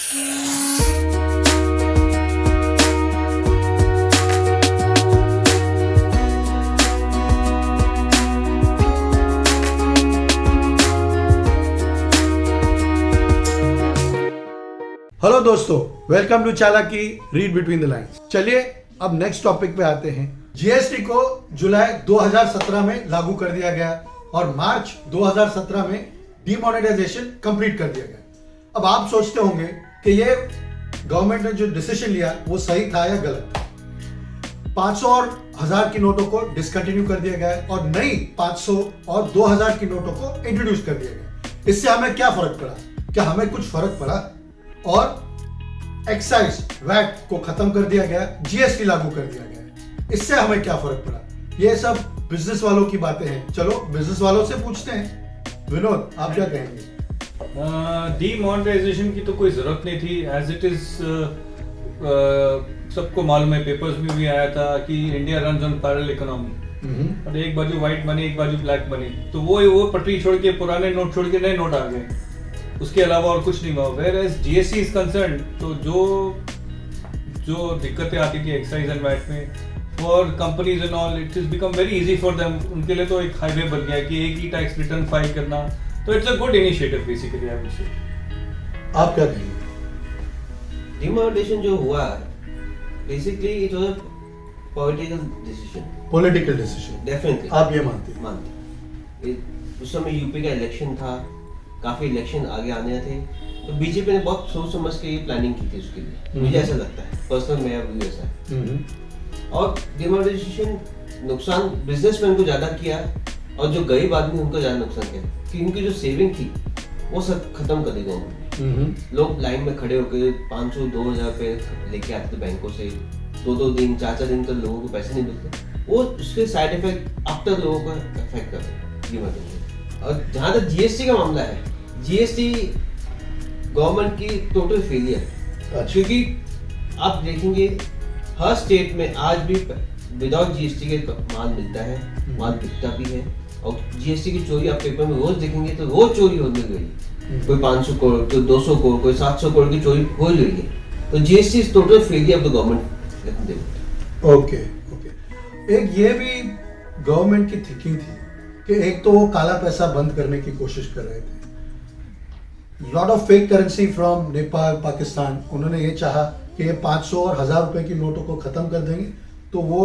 Hello दोस्तों, welcome to चालाकी read between the lines. चलिए अब नेक्स्ट टॉपिक पे आते हैं। जीएसटी को जुलाई 2017 में लागू कर दिया गया और मार्च 2017 में डिमोनेटाइजेशन कंप्लीट कर दिया गया। अब आप सोचते होंगे कि ये गवर्नमेंट ने जो डिसीजन लिया वो सही था या गलत। 500 और 1000 की नोटों को डिसकंटिन्यू कर दिया गया और नई 500 और 2000 की नोटों को इंट्रोड्यूस कर दिया गया। इससे हमें क्या फर्क पड़ा? क्या हमें कुछ फर्क पड़ा? और एक्साइज वैट को खत्म कर दिया गया, जीएसटी लागू कर दिया गया। इससे हमें क्या फर्क पड़ा? ये सब बिजनेस वालों की बातें हैं। चलो बिजनेस वालों से पूछते हैं। विनोद, आप क्या कहेंगे? डीमोनेटाइजेशन की तो कोई जरूरत नहीं थी। एज इट इज सबको मालूम है, पेपर्स में भी आया था कि India runs on parallel economy. और एक बाजू व्हाइट मनी, एक बाजू ब्लैक मनी, तो वो पटरी छोड़ के पुराने नोट छोड़ के नए नोट आ गए। उसके अलावा और कुछ नहीं हुआ। Whereas GST is concern, तो जो दिक्कतें आती थी एक्साइज एंड वैट में for companies and all, it is become very easy for them. उनके लिए तो एक हाईवे बन गया कि एक ही टैक्स रिटर्न फाइल करना। तो it's a good initiative basically, I would say. आप क्या कहेंगे? डिमोनेटाइजेशन जो हुआ, basically it was a political decision. Definitely आप ये मानते? उस समय यूपी का इलेक्शन था, काफी इलेक्शन आगे आने थे, तो बीजेपी ने बहुत सोच समझ के ये प्लानिंग की थी उसके लिए। मुझे ऐसा लगता है, पर्सनल मेरा व्यू ऐसा है। और डिमोनेटाइजेशन नुकसान बिजनेसमैन को ज्यादा किया और जो गरीब आदमी उनको ज्यादा नुकसान किया, कि उनकी जो सेविंग थी वो सब खत्म कर देगा उन्होंने। लोग लाइन में खड़े होकर 500-2000 रुपए लेके आते थे बैंकों से, 2-2 दिन 4-4 दिन तक लोगों को पैसे नहीं मिलते। वो उसके साइड इफेक्ट अब तक लोगों को इफेक्ट कर रहे हैं। और जहां तक जीएसटी का मामला है, जीएसटी गवर्नमेंट की टोटल फेलियर। क्योंकि आप देखेंगे हर स्टेट में आज भी विदाउट जीएसटी के माल मिलता है, माल बिकता भी है। और जीएसटी की चोरी आप पेपर में रोज देखेंगे तो रोज चोरी होने गई। कोई 500 करोड़, कोई 200 करोड़, कोई 700 करोड़ की चोरी हो रही है। तो GST is total failure of the government. Okay. एक ये भी गवर्नमेंट की थिंकिंग थी कि एक तो वो काला पैसा बंद करने की कोशिश कर रहे थे। Lot of fake currency from Nepal, Pakistan. उन्होंने ये चाहा कि ये 500 और 1000 रुपए की नोटों को खत्म कर देंगे तो वो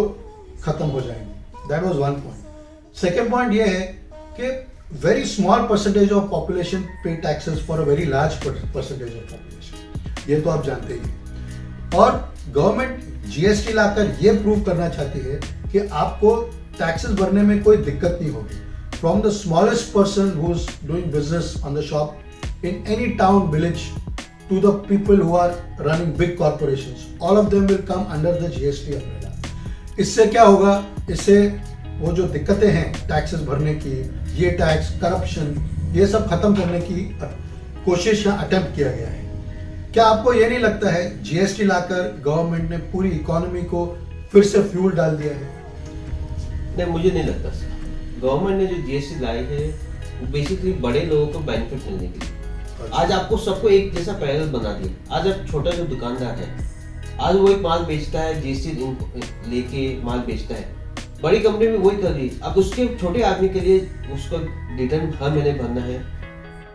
खत्म हो जाएंगे। That was one point. Second point ये है कि very small percentage of population pays taxes for a very large percentage of population. ये तो आप जानते ही। और गवर्नमेंट जीएसटी लाकर ये प्रूव करना चाहती है कि आपको टैक्सेस भरने में कोई दिक्कत नहीं होगी। From the smallest person who's doing business on the shop in any town, village, to the people who are running big corporations, all of them will come under the GST umbrella. इससे क्या होगा? इससे वो जो दिक्कतें हैं taxes भरने की, ये टैक्स करप्शन, ये सब खत्म करने की कोशिश या अटेम्प्ट किया गया है। क्या आपको ये नहीं लगता है जीएसटी लाकर गवर्नमेंट ने पूरी इकोनॉमी को फिर से फ्यूल डाल दिया है? नहीं, मुझे नहीं लगता सर। गवर्नमेंट ने जो जीएसटी लाई है वो बेसिकली बड़े लोगों को बेनिफिट मिलने के लिए। आज आपको सबको एक जैसा पैरेलल बना दिया। आज आप छोटा जो दुकानदार है, आज वो एक माल बेचता है, जीएसटी लेके माल बेचता है। बड़ी कंपनी में वही कर रही है। अब उसके छोटे आदमी के लिए उसको रिटर्न हर महीने भरना है,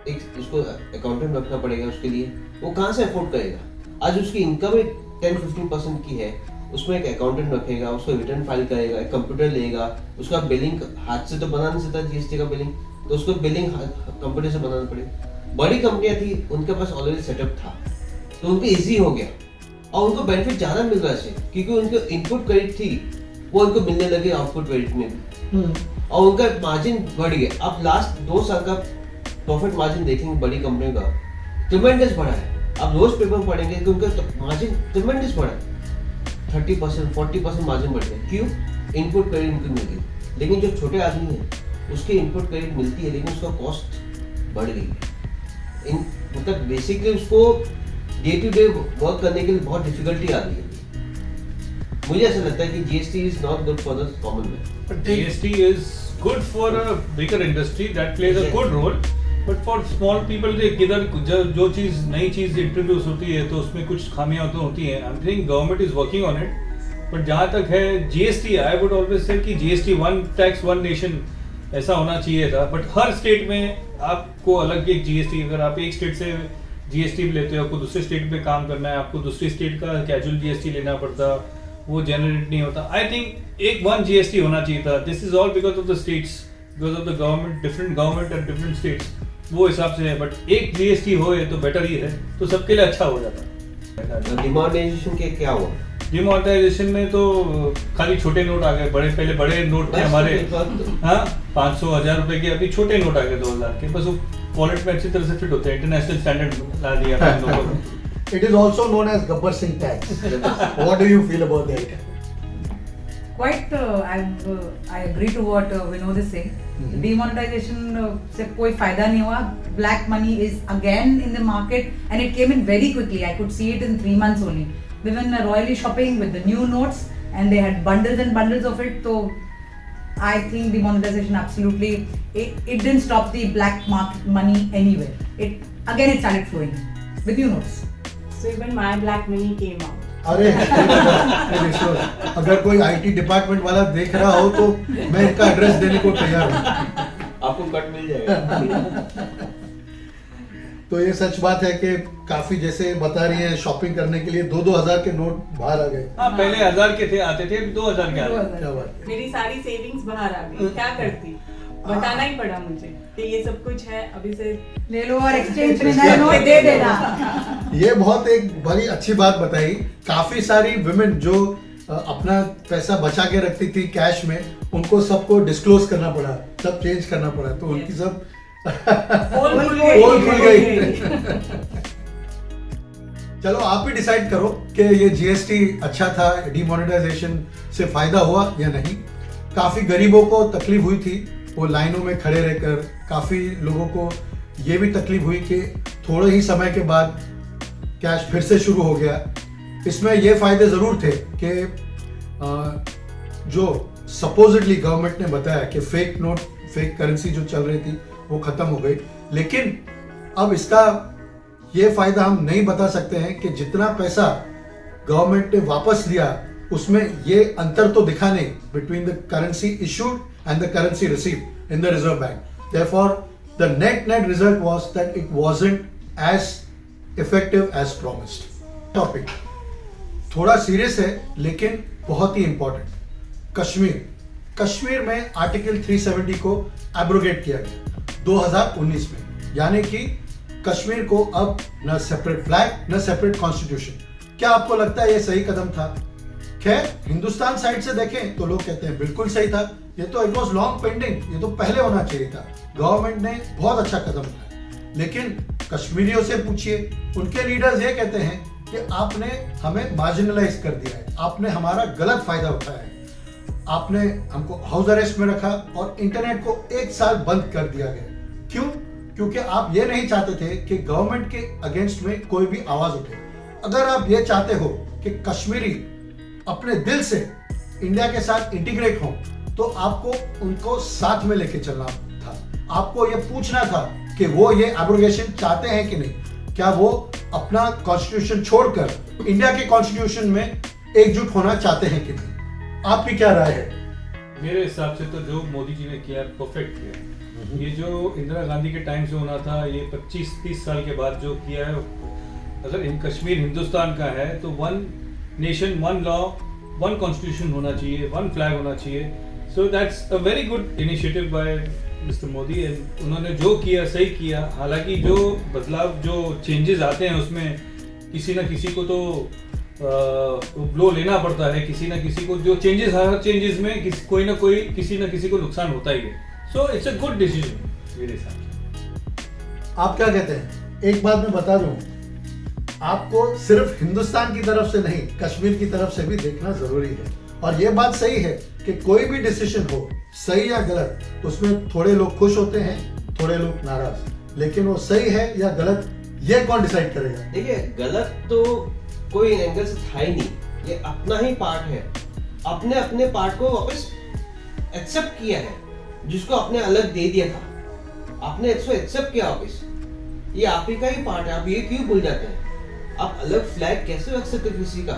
एक उसको अकाउंटेंट रखना पड़ेगा उसके लिए। वो कहाँ से अफोर्ड करेगा? आज उसकी इनकम 10-15% की है, उसमें एक अकाउंटेंट रखेगा, उसको रिटर्न फाइल करेगा, एक कंप्यूटर लेगा, उसका बिलिंग हाथ से तो बना नहीं सकता जीएसटी का बिलिंग, तो उसको बिलिंग कंप्यूटर से बनाना पड़ेगा। बड़ी कंपनियां थी, उनके पास ऑलरेडी सेटअप था, तो उनको इजी हो गया और उनको बेनिफिट ज्यादा मिल रहा है क्योंकि उनको इनपुट क्रेडिट थी, वो उनको मिलने लगे आउटपुट क्रेडिट में भी, और उनका मार्जिन बढ़ गया। अब लास्ट 2 साल का प्रॉफिट मार्जिन देखेंगे बड़ी कंपनियों का, ट्रिमेंडस बढ़ा है। आप रोज पेपर पढ़ेंगे कि उनका मार्जिन ट्रिमेंडस बढ़ा है, 30%, 40% मार्जिन बढ़ गया। क्यों? इनपुट क्रेडिट उनको मिल गई। लेकिन जो छोटे आदमी है उसके इनपुट क्रेडिट मिलती है लेकिन उसका कॉस्ट बढ़ गई है। मतलब बेसिकली उसको डे टू डे वर्क करने के लिए बहुत डिफिकल्टी आ रही है। मुझे ऐसा लगता है कि GST is not good for the common man. GST is good for a bigger industry that plays a good role, but for small people किधर जो चीज नई चीज इंट्रोड्यूस होती है तो उसमें कुछ खामियां तो होती हैं. I am think government is working on it. But जहाँ तक है GST, I would always say कि GST one tax one nation ऐसा होना चाहिए था. बट हर स्टेट में आपको अलग एक जीएसटी, अगर आप एक स्टेट से जीएसटी लेते हो, आपको दूसरे स्टेट पे काम करना है, आपको दूसरी स्टेट का कैजुअल जीएसटी लेना पड़ता, वो जनरेट नहीं होता. आई थिंक एक वन जीएसटी होना चाहिए था. This is all because of the states, because of the government, different government and different states, वो हिसाब से है. बट एक जीएसटी हो तो बेटर ही है, तो सबके लिए अच्छा हो जाता. डिमोनेटाइजेशन के क्या हुआ? डिमोनेटाइजेशन में तो खाली छोटे नोट आ गए. पहले बड़े नोट थे हमारे, हाँ 500-1000 रुपए के. अभी छोटे नोट आ गए 2000 के. बस वो वॉलेट में अच्छी तरह से फिट होते हैं. इंटरनेशनल स्टैंडर्ड ला दिया हम लोगों ने. It is also known as Gabbar Singh tax. What do you feel about that? Quite, I agree to what Vinod is saying. Demonetization से कोई फायदा नहीं हुआ. Black money is again in the market and it came in very quickly. I could see it in 3 months only. We were royally shopping with the new notes and they had bundles and bundles of it. So I think demonetization absolutely, it didn't stop the black market money anywhere. It started flowing with new notes. So even my black money came out. अरे अगर कोई IT department वाला देख रहा हो तो मैं इनका एड्रेस देने को तैयार हूँ. आपको कट मिल जाएगा. तो ये सच बात है कि काफी, जैसे बता रही है, शॉपिंग करने के लिए 2-2 हजार के नोट बाहर आ गए. हाँ पहले 1000 के थे, आते थे, 2000 के आ रहे. क्या बात है. मेरी सारी सेविंग्स बाहर आ गई. क्या करती, बताना ही पड़ा मुझे कि ये सब कुछ है, अभी से ले लो और एक्सचेंज में नए नोट दे देना. ये बहुत एक बड़ी अच्छी बात बताई. काफी सारी वुमेन जो अपना पैसा बचा के रखती थी कैश में, उनको सबको डिस्क्लोज करना पड़ा, सब चेंज करना पड़ा, तो उनकी सब पोल खुल गई. चलो आप ही डिसाइड करो कि ये जीएसटी अच्छा था, डिमोनेटाइजेशन से फायदा हुआ या नहीं. काफी गरीबों को तकलीफ हुई थी, वो लाइनों में खड़े रहकर. काफी लोगों को ये भी तकलीफ हुई कि थोड़े ही समय के बाद कैश फिर से शुरू हो गया. इसमें ये फायदे जरूर थे कि जो सपोजिटली गवर्नमेंट ने बताया कि फेक नोट, फेक करेंसी जो चल रही थी वो खत्म हो गई. लेकिन अब इसका ये फायदा हम नहीं बता सकते हैं कि जितना पैसा गवर्नमेंट ने वापस दिया उसमें ये अंतर तो दिखा नहीं between the currency issued and the currency received in the Reserve Bank. Therefore, the net result was that it wasn't as effective as promised. Topic थोड़ा सीरियस है लेकिन बहुत ही इंपॉर्टेंट. कश्मीर में आर्टिकल 370 को एब्रोगेट किया गया 2019 में, यानी कि कश्मीर को अब न सेपरेट फ्लैग न सेपरेट कॉन्स्टिट्यूशन. क्या आपको लगता है ये सही कदम था? खैर, हिंदुस्तान साइड से देखें तो लोग कहते हैं बिल्कुल सही था. ये तो इट वाज लॉन्ग पेंडिंग, ये तो पहले होना चाहिए था. गवर्नमेंट ने बहुत अच्छा कदम उठाया. लेकिन कश्मीरियों से पूछिए, उनके लीडर्स ये कहते हैं कि आपने हमें मार्जिनलाइज कर दिया है, आपने हमारा गलत फायदा उठाया है, आपने हमको हाउस अरेस्ट में रखा और इंटरनेट को 1 साल बंद कर दिया गया. क्यों? क्योंकि आप ये नहीं चाहते थे कि गवर्नमेंट के अगेंस्ट में कोई भी आवाज उठे. अगर आप ये चाहते हो कि कश्मीरी अपने दिल से इंडिया के साथ इंटीग्रेट हो तो आपको उनको साथ में लेके चलना था. आपको ये पूछना था कि वो ये एब्रोगेशन चाहते हैं कि नहीं. क्या वो अपना कॉन्स्टिट्यूशन छोड़कर इंडिया के कॉन्स्टिट्यूशन में एकजुट होना चाहते हैं कि नहीं? आपकी क्या राय है? मेरे हिसाब से तो जो मोदी जी ने किया परफेक्ट किया. ये जो इंदिरा गांधी के टाइम से होना था, ये 25-30 साल के बाद जो किया है. अगर कश्मीर हिंदुस्तान का है तो 1 नेशन 1 लॉ 1 कॉन्स्टिट्यूशन होना चाहिए, 1 फ्लैग होना चाहिए. So that's a very good initiative by mister Modi. And उन्होंने जो किया सही किया. हालांकि जो बदलाव, जो चेंजेस आते हैं उसमें किसी ना किसी को तो ब्लो लेना पड़ता है. किसी ना किसी को जो चेंजेस, हर चेंजेस में कोई ना कोई किसी ना किसी को नुकसान होता ही है. So it's a good decision मेरे हिसाब से. आप क्या कहते हैं? एक बात मैं बता दूं, आपको सिर्फ हिंदुस्तान की तरफ से नहीं, कश्मीर की तरफ से भी देखना जरूरी है. और ये बात सही है कि कोई भी डिसीजन हो, सही या गलत, उसमें थोड़े लोग खुश होते हैं, थोड़े लोग नाराज. लेकिन वो सही है या गलत, ये कौन डिसाइड करेगा? देखिए, गलत तो कोई एंगल से था ही नहीं. ये अपना ही पार्ट है. अपने अपने पार्ट को वापस एक्सेप्ट किया है, जिसको आपने अलग दे दिया था. आपने इसको एक्सेप्ट किया ऑफिस, ये आप ही का ही पार्ट है, आप ये क्यों भूल जाते हैं? आप अलग फ्लैग कैसे रख सकते किसी का?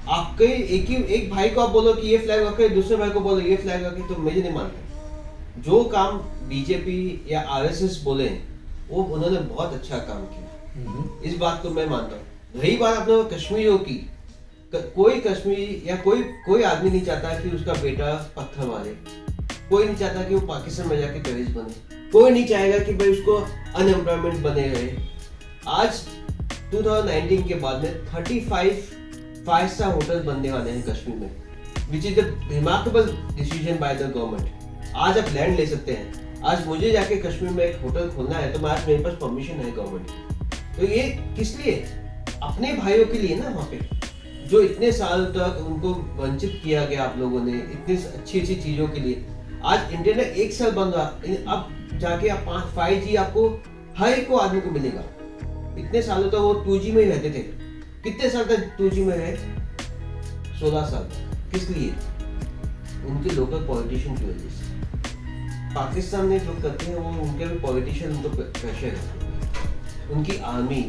आपके एक भाई को आप बोलो कि ये फ्लैग रखे, दूसरे भाई को बोलो ये फ्लैग रखे, तो मुझे नहीं मानता। जो काम बीजेपी या आरएसएस बोले वो उन्होंने बहुत अच्छा काम किया, इस बात को मैं मानता हूँ। रही बात अपने कश्मीरियों की, कोई कश्मीरी या कोई आदमी नहीं चाहता कि उसका बेटा पत्थर मारे, कोई नहीं चाहता कि वो पाकिस्तान में जाके टेररिस्ट बने, कोई नहीं चाहेगा कि भाई उसको अनएम्प्लॉयमेंट बने रहे। आज 2019 के बाद में 35 5 स्टार होटल बनने वाले हैं कश्मीर में, which is the remarkable decision by the government. आज आप लैंड ले सकते हैं। आज मुझे जाके कश्मीर में एक होटल खोलना है तो मैं आज मेरे पास परमिशन है गवर्नमेंट। तो ये किस लिए? अपने भाइयों के लिए ना, वहाँ पे जो इतने साल तक उनको वंचित किया गया आप लोगों ने, इतनी अच्छी अच्छी चीजों के लिए। आज इंटरनेट 1 साल बन रहा, अब जाके आप 5G आपको हर एक को आदमी को मिलेगा। इतने सालों तक वो 2G में ही रहते थे। कितने साल तक 2G में रहे? 16 साल। किस लिए? उनके लोकल पॉलिटिशियन की वजह से। पाकिस्तान में जो करते हैं वो उनके भी पॉलिटिशियन उनको प्रेशर है, उनकी आर्मी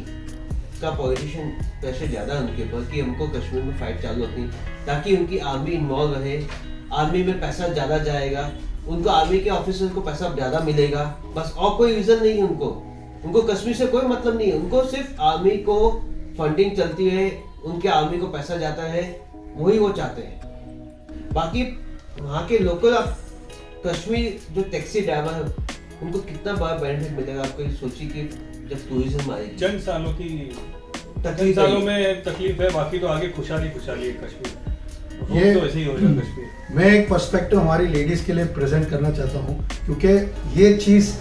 का पॉलिटिशियन प्रेशर ज्यादा है उनके ऊपर कि हमको कश्मीर में फाइट चालू रखनी, ताकि उनकी आर्मी इन्वॉल्व रहे। आर्मी में पैसा ज्यादा जाएगा, उनको आर्मी के ऑफिसर्स को पैसा ज्यादा मिलेगा, बस। और कोई रीजन नहीं है उनको कश्मीर से कोई मतलब नहीं है। उनको सिर्फ आर्मी को फंडिंग चलती है, उनके आर्मी को पैसा जाता है, वही वो चाहते हैं। बाकी वहाँ के लोकल कश्मीर जो टैक्सी ड्राइवर है उनको कितना बड़ा बेनिफिट मिलेगा, आपको ये सोचिए कि जब टूरिज्म आएगी। चंद सालों में तकलीफ है, बाकी तो आगे खुशहाली है कश्मीर। ये तो ऐसे ही होगा कश्मीर। मैं एक पर्सपेक्टिव हमारी लेडीज के लिए प्रेजेंट करना चाहता हूँ, क्योंकि ये चीज,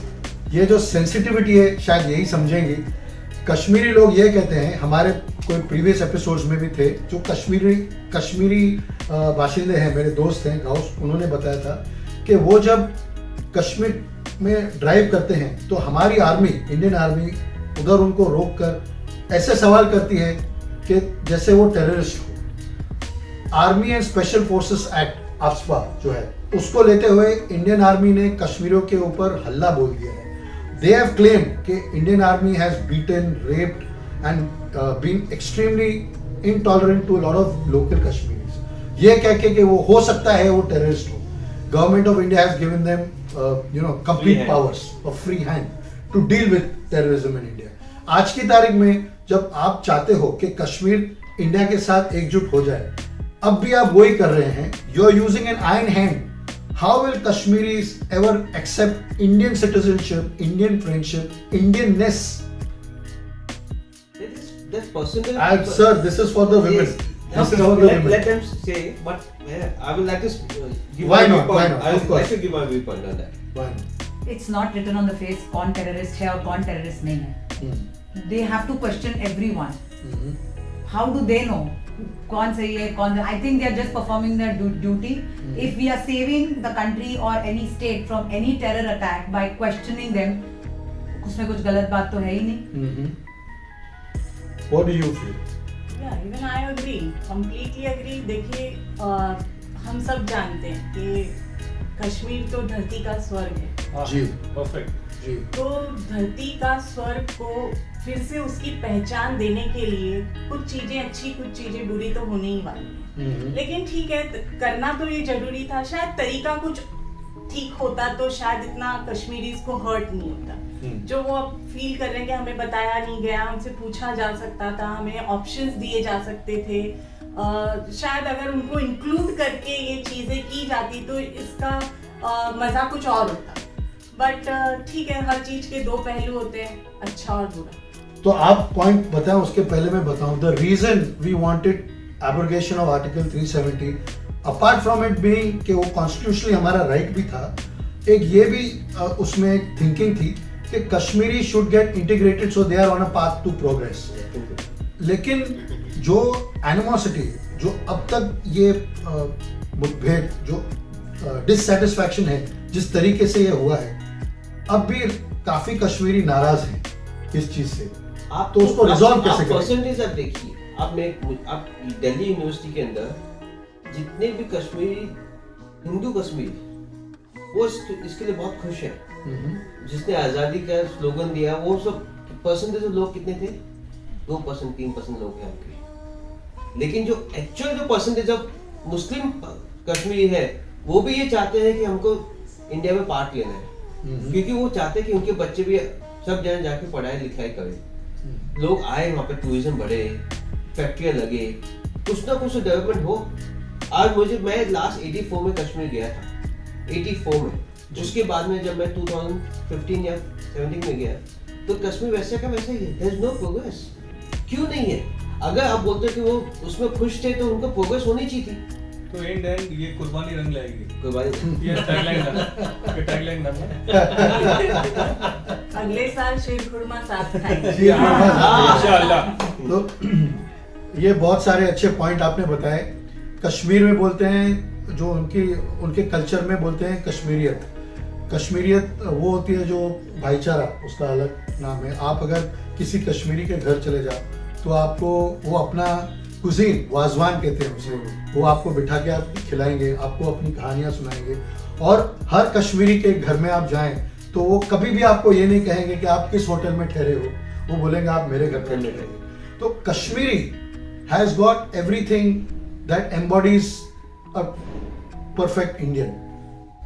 ये जो सेंसिटिविटी है शायद यही समझेंगी। कश्मीरी लोग ये कहते हैं, हमारे कोई प्रीवियस एपिसोड्स में भी थे, जो कश्मीरी बाशिंदे हैं, मेरे दोस्त हैं गाउस, उन्होंने बताया था कि वो जब कश्मीर में ड्राइव करते हैं तो हमारी आर्मी, इंडियन आर्मी उधर उनको रोक कर ऐसे सवाल करती है कि जैसे वो टेररिस्ट हो। Army and special forces act AFSPA जो है, उसको लेते हुए इंडियन आर्मी ने कश्मीरियों के ऊपर हल्ला बोल दिया है। They have claimed कि Indian army has beaten, raped and been extremely intolerant to a lot of local Kashmiris. ये कह के कि वो हो सकता है वो टेररिस्ट हो। Government of India has given them complete powers of free hand to deal with terrorism in India. आज की तारीख में जब आप चाहते हो कि कश्मीर इंडिया के साथ एकजुट हो जाए, अब भी आप वही कर रहे हैं। You are using an iron hand. How will Kashmiris ever accept Indian citizenship, Indian friendship, Indianness? That's personal. Sir, this is for the women. Yes. This is for the women. Let them say, but I would like to give Why my not? viewpoint. Why not? I Of would course. like to give my viewpoint on that. Why? It's not written on the face कौन terrorist है और कौन terrorist नहीं है. They have to question everyone. How do they know कौन सही है कौन? I think they are just performing their duty. If we are saving the country or any state from any terror attack by questioning them, उसमें कुछ गलत बात तो है ही नहीं. What do you feel? Yeah, even I agree, completely agree. देखिए, हम सब जानते हैं कि कश्मीर तो धरती का स्वर्ग है। जी, परफेक्ट जी। तो धरती का स्वर्ग को फिर से उसकी पहचान देने के लिए कुछ चीजें अच्छी, कुछ चीजें बुरी तो होने ही वाली है। लेकिन ठीक है, करना तो ये जरूरी था। शायद तरीका कुछ ठीक होता तो शायद इतना कश्मीरीज को हर्ट नहीं होता। जो वो अब फील कर रहे हैं कि हमें बताया नहीं गया, हमसे पूछा जा सकता था, हमें ऑप्शंस दिए जा सकते थे, शायद अगर उनको इंक्लूड करके ये चीजें की जाती तो इसका मजा कुछ और होता। बट ठीक है, हर चीज के दो पहलू होते हैं, अच्छा और बुरा। तो आप पॉइंट बताएं, उसके पहले मैं बताऊं। The reason we wanted abrogation of article 370, apart from it being कि वो कॉन्स्टिट्यूशनली हमारा राइट भी था, एक ये भी उसमें एक थिंकिंग थी कि Kashmiri should get integrated so they are on a path to progress. लेकिन जो एनिमोसिटी, जो अब तक ये मुठभेड़, जो डिससैटिस्फैक्शन है जिस तरीके से ये हुआ है, अब भी काफी कश्मीरी नाराज हैं इस चीज से। आप तो उसको रिजॉल्व कैसे करें? परसेंटेज आप देखिए, आप दिल्ली यूनिवर्सिटी के अंदर जितने भी कश्मीरी, हिंदू कश्मीरी, वो इसके लिए बहुत खुश है। जिसने आजादी का स्लोगन दिया, वो सब परसेंटेज लोग कितने थे? 2%, 3% लोग हैं आपके। लेकिन जो एक्चुअल जो परसेंटेज ऑफ मुस्लिम कश्मीरी है, वो भी ये चाहते हैं कि हमको इंडिया में पार्ट लेना है, क्योंकि वो चाहते हैं कि उनके बच्चे भी सब जगह जाके पढ़ाई लिखाई करें, लोग आए वहाँ पे, टूरिज्म बढ़े, फैक्ट्रियाँ लगे, कुछ ना कुछ डेवलपमेंट हो। आज मैं लास्ट 84 में कश्मीर गया था, 84 में। उसके बाद में जब मैं 2015 या 17 में गया, तो कश्मीर वैसे का वैसे ही है, देयर इज नो प्रोग्रेस। क्यों नहीं है? अगर आप बोलते हो कि वो उसमें खुश थे, तो उनको प्रोग्रेस होनी चाहिए थी। तो एंड ये कुर्बानी रंग लाएगी। कुर्बानी ये टैगलाइन अगले साल शीरखुरमा साथ खाएंगे। इंशाल्लाह। तो ये बहुत सारे अच्छे पॉइंट आपने बताए। कश्मीर में बोलते हैं, जो उनके कल्चर में बोलते हैं कश्मीरियत। कश्मीरियत वो होती है जो भाईचारा, उसका अलग नाम है। आप अगर किसी कश्मीरी के घर चले जाओ तो आपको वो अपना कुजीन, वाजवान कहते हैं उसे, वो आपको बिठा के आप खिलाएंगे, आपको अपनी कहानियां सुनाएंगे। और हर कश्मीरी के घर में आप जाएं तो वो कभी भी आपको ये नहीं कहेंगे कि आप किस होटल में ठहरे हो, वो बोलेंगे आप मेरे घर पर ठहरेंगे। तो Kashmiri has got everything that embodies a perfect Indian.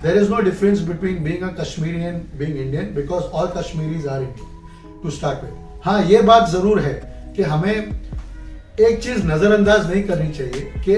There is no difference between being a Kashmiri and being Indian because all Kashmiris are Indian to start with. हाँ, ये बात जरूर है कि हमें एक चीज नजरअंदाज नहीं करनी चाहिए कि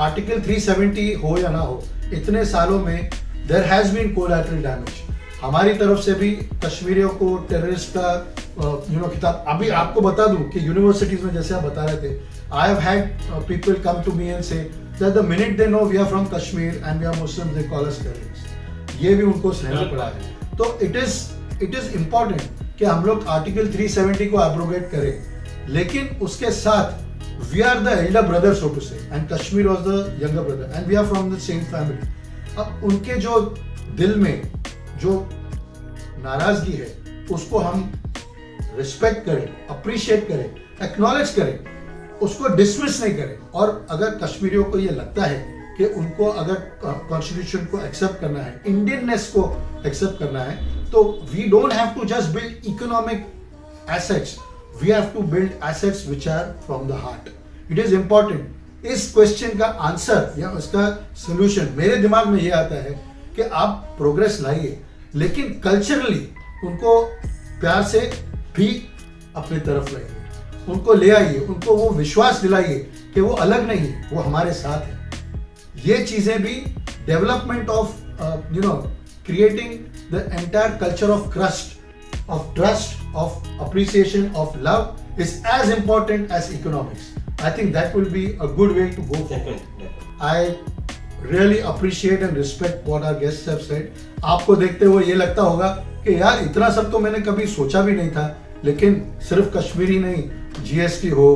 आर्टिकल 370 हो या ना हो, इतने सालों में there has been collateral damage. हमारी तरफ से भी कश्मीरियों को टेररिस्ट का खिताब। अभी आपको बता दूं कि यूनिवर्सिटीज में जैसे आप बता रहे थे, I have had people come to me and say that the minute they know we are from Kashmir and we are Muslims, they call us terrorists. ये भी उनको सहना पड़ा है। तो it is important कि हम लोग आर्टिकल 370 को एब्रोगेट करें, लेकिन उसके साथ we are the elder brother so to say and Kashmir was the younger brother and we are from the same family. अब उनके जो दिल में जो नाराजगी है उसको हम रिस्पेक्ट करें, अप्रिशिएट करें, एक्नॉलेज करें, उसको डिसमिस नहीं करें। और अगर कश्मीरियों को ये लगता है कि उनको अगर कॉन्स्टिट्यूशन को एक्सेप्ट करना है, इंडियननेस को एक्सेप्ट करना है, तो we don't have to just build economic assets, we have to build assets which are from the heart. It is important. इस क्वेश्चन का आंसर या उसका सोल्यूशन मेरे दिमाग में ये आता है कि आप प्रोग्रेस लाइए, लेकिन कल्चरली उनको प्यार से भी अपनी तरफ लाइए, उनको ले आइए, उनको वो विश्वास दिलाइए कि वो अलग नहीं, वो हमारे साथ है। ये चीजें भी development of creating the entire culture of trust, of appreciation, of love is as important as economics. I think that will be a good way to go forward. I really appreciate and respect what our guests have said. आपको देखते हुए ये लगता होगा कि यार इतना सब तो मैंने कभी सोचा भी नहीं था, लेकिन सिर्फ कश्मीरी नहीं, जीएसटी हो,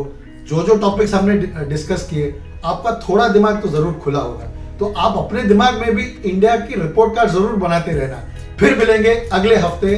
जो टॉपिक्स हमने डिस्कस किए, आपका थोड़ा दिमाग तो जरूर खुला होगा. तो आप अपने दिमाग में भी इंडिया की रिपोर्ट कार्ड जरूर बनाते रहना. फिर मिलेंगे अगले हफ्ते.